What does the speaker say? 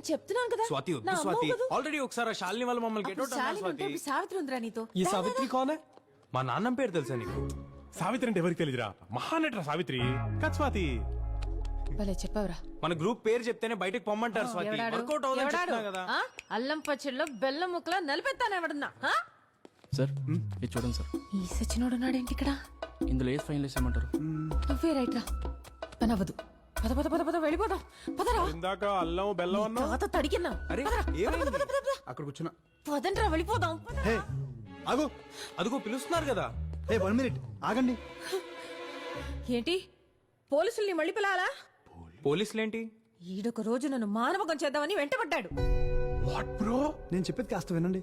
చెప్తున్నాను కదా స్వాతి నా వద్దు అమ్మ స్వాతి వద్దు. ఆల్రెడీ ఒకసారి ఆ శాలిని వాళ్ళు మమ్మల్ని గెట్ అవుట్ అన్నారు శాలిని ఉంటే స్వాతి ఇప్పుడు సావిత్రి ఉందిరా నీతో ఈ సావిత్రి కోనే మా నాన్నం పేరు తెలుసా నీకు సావిత్రి అంటే ఎవరికి తెలియదురా మహానటరా సావిత్రి కత్ స్వాతి. భలే చెప్పావురా మన గ్రూప్ పేరు చెప్తేనే బయటకు పొమ్మంటారు స్వాతి ఎవడాడు? వర్కౌట్ అవుతుంది ఎవడాడు? చెప్తున్నా కదా ఆ? అల్లం పచ్చడిలో బెల్లం ముక్కలో నలిపెత్తాను ఎవడన్నా ఆ? సార్ ఇది చూడండి సార్, ఈ సచినోడు ఉన్నాడేంటి ఇక్కడ ఇందులో ఏది ఫైనల్ వేసామంటారు? నువ్వే రైట్ రా పని అవ్వదు పద పద పద పద వెళ్ళిపోదాం పదరా ఇందాక అల్లం బెల్లం అన్నా తాత తడికిన్నా అరే ఏమైంది అక్కడ కూర్చున్నా పదండ్రా వెళ్ళిపోదాం పద. హే ఆగు. అదిగో పిలుస్తున్నారు కదా హే 1 మినిట్ ఆగండి. ఏంటి పోలీసుల్ని మళ్ళీ పిలాలా పోలీసులేంటి ఈడొక రోజు నన్ను మానవకం చేద్దామని వెంటబడ్డాడు వాట్ బ్రో. నేను చెప్పేది కాస్త వినండి.